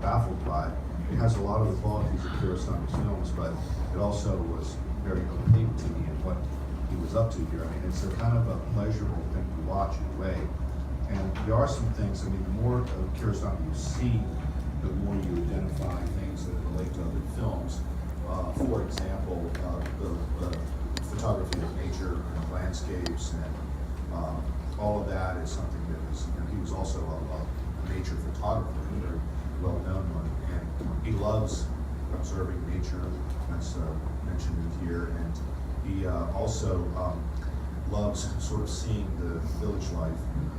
baffled by it. It has a lot of the qualities of Kiarostami's films, but it also was very opaque to me in what he was up to here. I mean, it's a kind of a pleasurable thing to watch in a way. And there are some things, I mean, the more of Kiarostami you see, the more you identify things that relate to other films. For example, the photography of nature and landscapes and all of that is something that is, he was also a nature photographer, a very well-known one. And he loves observing nature, that's mentioned in here. And he also loves sort of seeing the village life in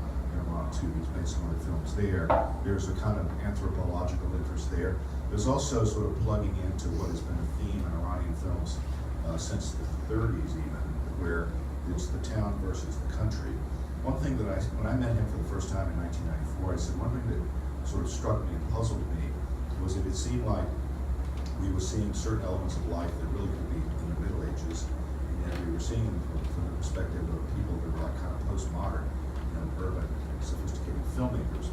Iran too. He's made some other films there. There's a kind of anthropological interest there. There's also sort of plugging into what has been a theme in Iranian films since the 30s even, where it's the town versus the country. One thing that when I met him for the first time in 1994, I said one thing that sort of struck me and puzzled me was that it seemed like we were seeing certain elements of life that really could be in the Middle Ages, and we were seeing them from the perspective of people that were like kind of postmodern, urban, sophisticated filmmakers.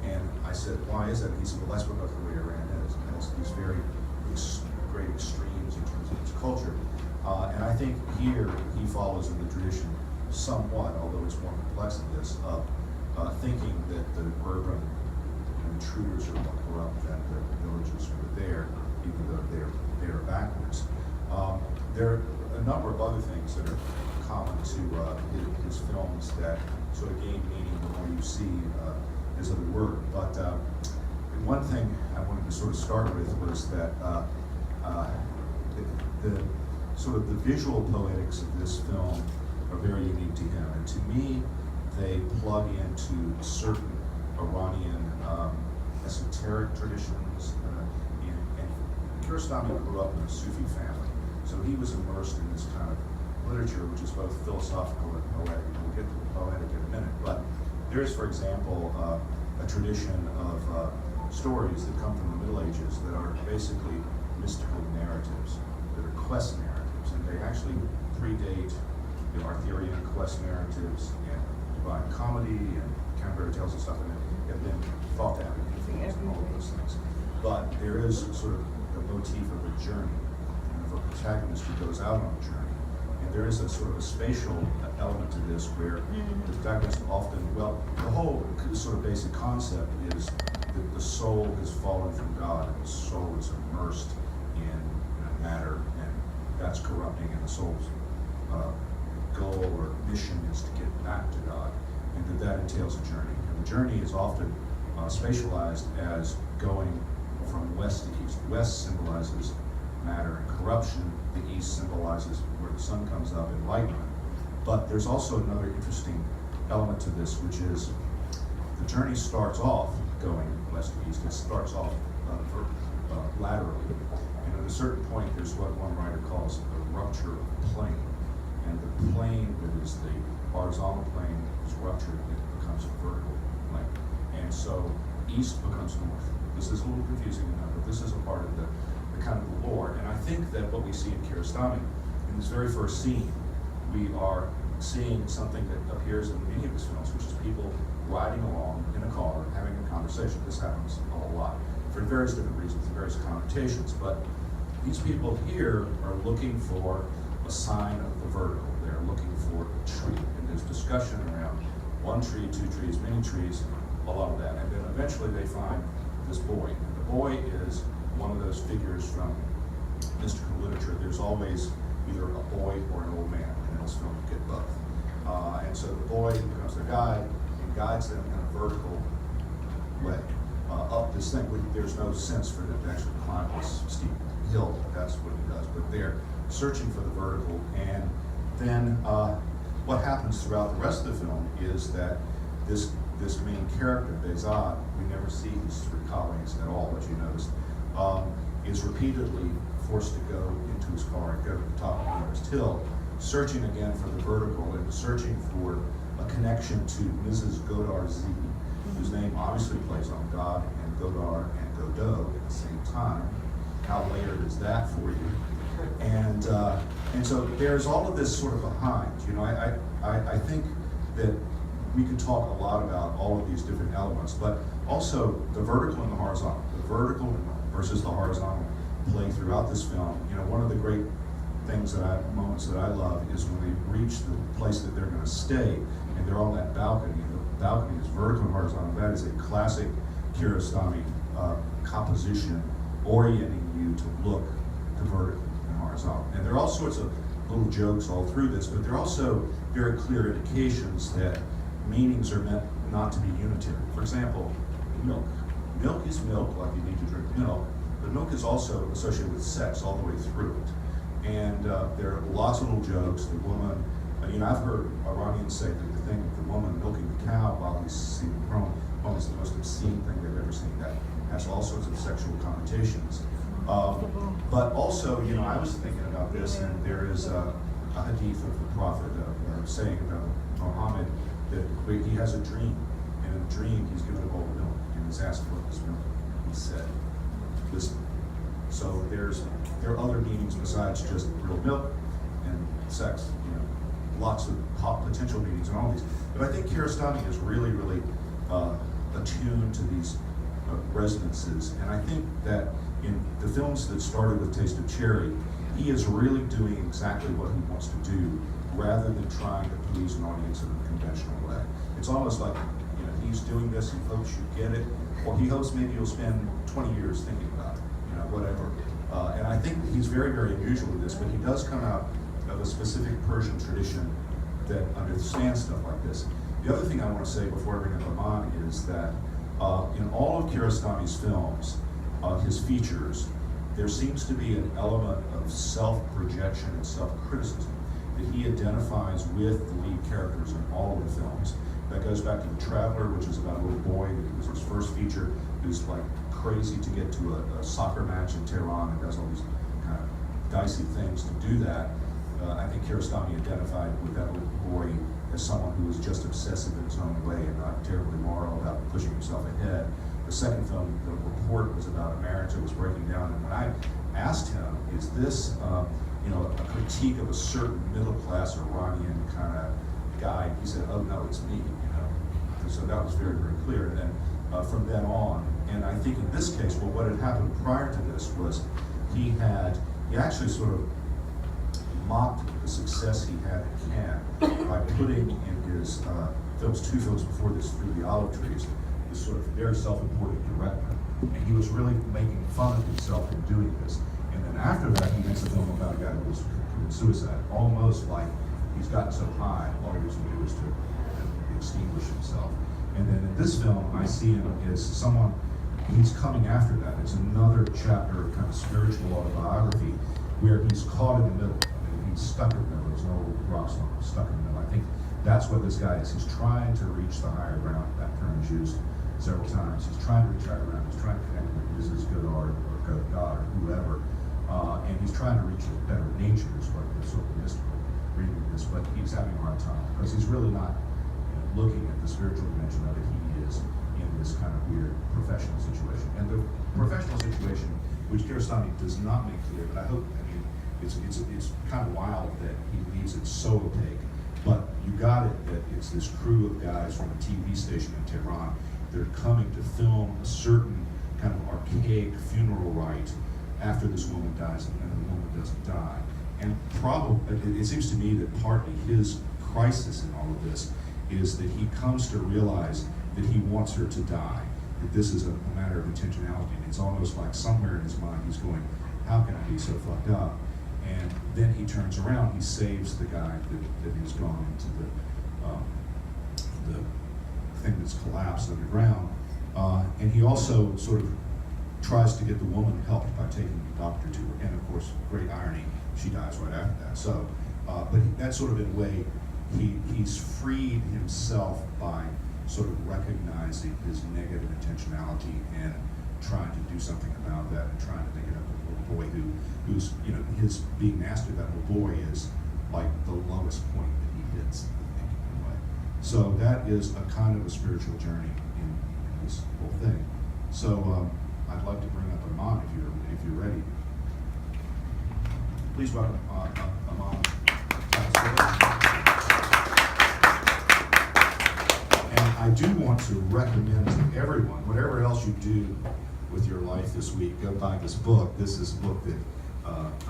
And I said, why is that? And he said, well, that's because the way Iran is. It has these very great extremes in terms of its culture. And I think here he follows in the tradition somewhat, although it's more complex than this, of thinking that the urban intruders are more corrupt than the villagers who are there, even though they're backwards. There are a number of other things that are common to his films that sort of gain meaning the more you see his other work. But one thing I wanted to sort of start with was that the sort of the visual poetics of this film are very unique to him, and to me they plug into certain Iranian esoteric traditions. And Kiarostami grew up in a Sufi family, so he was immersed in this kind of literature, which is both philosophical and poetic. And we'll get to the poetic in a minute, but there is, for example, a tradition of stories that come from the Middle Ages that are basically mystical narratives, that are quest narratives, and they actually predate the Arthurian quest narratives and Divine Comedy and Canterbury Tales and stuff, and have been thought to have influenced all of those things. But there is sort of the motif of a journey, and of a protagonist who goes out on a journey. And there is a sort of a spatial element to this where the protagonist often, well, the whole sort of basic concept is that the soul has fallen from God and the soul is immersed in matter, and that's corrupting, and the soul's goal or mission is to get back to God, and that entails a journey. And the journey is often spatialized as going from west to east. West symbolizes matter and corruption. The east symbolizes where the sun comes up, enlightenment. But there's also another interesting element to this, which is the journey starts off going west to east. It starts off laterally. And at a certain point, there's what one writer calls a rupture of the plane. And the plane that is the horizontal plane is ruptured, it becomes a vertical plane. And so east becomes north. This is a little confusing enough, but this is a part of the kind of the lore. And I think that what we see in Kiarostami, in this very first scene, we are seeing something that appears in many of his films, which is people riding along in a car, having a conversation. This happens a whole lot for various different reasons and various connotations. But these people here are looking for a sign of the vertical. They're looking for a tree. And there's discussion around one tree, two trees, many trees, a lot of that. And then eventually they find this boy. And the boy is one of those figures from mystical literature. There's always either a boy or an old man, and in this film you get both. And so the boy becomes their guide and guides them in a vertical way up this thing. There's no sense for them to actually climb this steep hill. That's what he does. But they're searching for the vertical, and then what happens throughout the rest of the film is that this main character, Behzad, we never see his three colleagues at all, as you noticed, is repeatedly forced to go into his car and go to the top of the nearest hill, searching again for the vertical and searching for a connection to Mrs. Godar-Z, whose name obviously plays on God and Godar and Godot at the same time. How layered is that for you? And so there's all of this sort of behind. You know, I think that we could talk a lot about all of these different elements, but also the vertical and the horizontal. The vertical versus the horizontal play throughout this film. You know, one of the great moments that I love is when they reach the place that they're going to stay, and they're on that balcony. The balcony is vertical and horizontal. That is a classic kiarostami composition, orienting you to look to vertical and horizontal. And there are all sorts of little jokes all through this, but there are also very clear indications that meanings are meant not to be unitary. For example, milk. Milk is milk, like you need to drink milk, but milk is also associated with sex all the way through it. And there are lots of little jokes. The woman, you know, I've heard Iranians say that the thing with the woman milking the cow while he's seeing the crone is the most obscene thing they've ever seen. That has all sorts of sexual connotations. But also, you know, I was thinking about this, and there is a hadith of the Prophet saying about Muhammad that he has a dream, and in the dream he's given a bowl of milk, and he's asked what this milk. He said, "Listen." So there are other meanings besides just real milk and sex. You know, lots of potential meanings in all these. But I think Kiarostami is really, really attuned to these resonances, and I think that in the films that started with Taste of Cherry, he is really doing exactly what he wants to do, rather than trying to please an audience in a conventional way. It's almost like, you know, he's doing this, he hopes you get it, or he hopes maybe you'll spend 20 years thinking about it, you know, whatever. And I think he's very, very unusual with this, but he does come out of a specific Persian tradition that understands stuff like this. The other thing I want to say before I bring up Oman is that in all of Kiarostami's films, his features, there seems to be an element of self-projection and self-criticism, that he identifies with the lead characters in all of the films. That goes back to The Traveler, which is about a little boy that was his first feature, who's like crazy to get to a soccer match in Tehran and does all these kind of dicey things to do that. I think Kiarostami identified with that little boy as someone who was just obsessive in his own way and not terribly moral about pushing himself ahead. The second film, The Report, was about a marriage that was breaking down, and when I asked him, is this you know, a critique of a certain middle-class Iranian kind of guy, he said, oh no, it's me, you know. And so that was very, very clear. And then from then on, and I think in this case, well, what had happened prior to this was he actually sort of mocked the success he had at Cannes by putting in his two films before this, Through the Olive Trees, this sort of very self-important director. And he was really making fun of himself in doing this. And then after that, he makes a film about a guy who was committed suicide, almost like he's gotten so high, all he was going to do is to extinguish himself. And then in this film, I see him as someone, he's coming after that. It's another chapter of kind of spiritual autobiography where he's caught in the middle. I mean, he's stuck in the middle. There's no rock song, stuck in the middle. I think that's what this guy is. He's trying to reach the higher ground. That term is used several times. He's trying to reach higher ground. He's trying to connect with this is good art or good God or whoever. And he's trying to reach a better natures, like the sort of mystical reading of this, but he's having a hard time because he's really not looking at the spiritual dimension of it. He is in this kind of weird professional situation. And the professional situation, which Kiarostami does not make clear, but I hope, I mean, it's kind of wild that he leaves it so opaque, but you got it that it's this crew of guys from a TV station in Tehran. They're coming to film a certain kind of archaic funeral rite after this woman dies, and the woman doesn't die. And probably, it seems to me that partly his crisis in all of this is that he comes to realize that he wants her to die, that this is a matter of intentionality. And it's almost like somewhere in his mind he's going, how can I be so fucked up? And then he turns around, he saves the guy that has gone into the thing that's collapsed underground. And he also sort of tries to get the woman helped by taking the doctor to her. And of course, great irony, she dies right after that. So, but that's sort of in a way, he's freed himself by sort of recognizing his negative intentionality and trying to do something about that and trying to make it up to the little boy who's, you know, his being nasty to that little boy is like the lowest point that he hits, I think, in a way. So that is a kind of a spiritual journey in this whole thing. So I'd like to bring up Oman if you're ready. Please welcome Oman. And I do want to recommend to everyone, whatever else you do with your life this week, go buy this book. This is a book that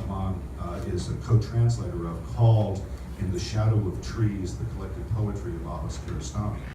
Oman is a co-translator of, called In the Shadow of Trees, the Collected Poetry of Kiarostami.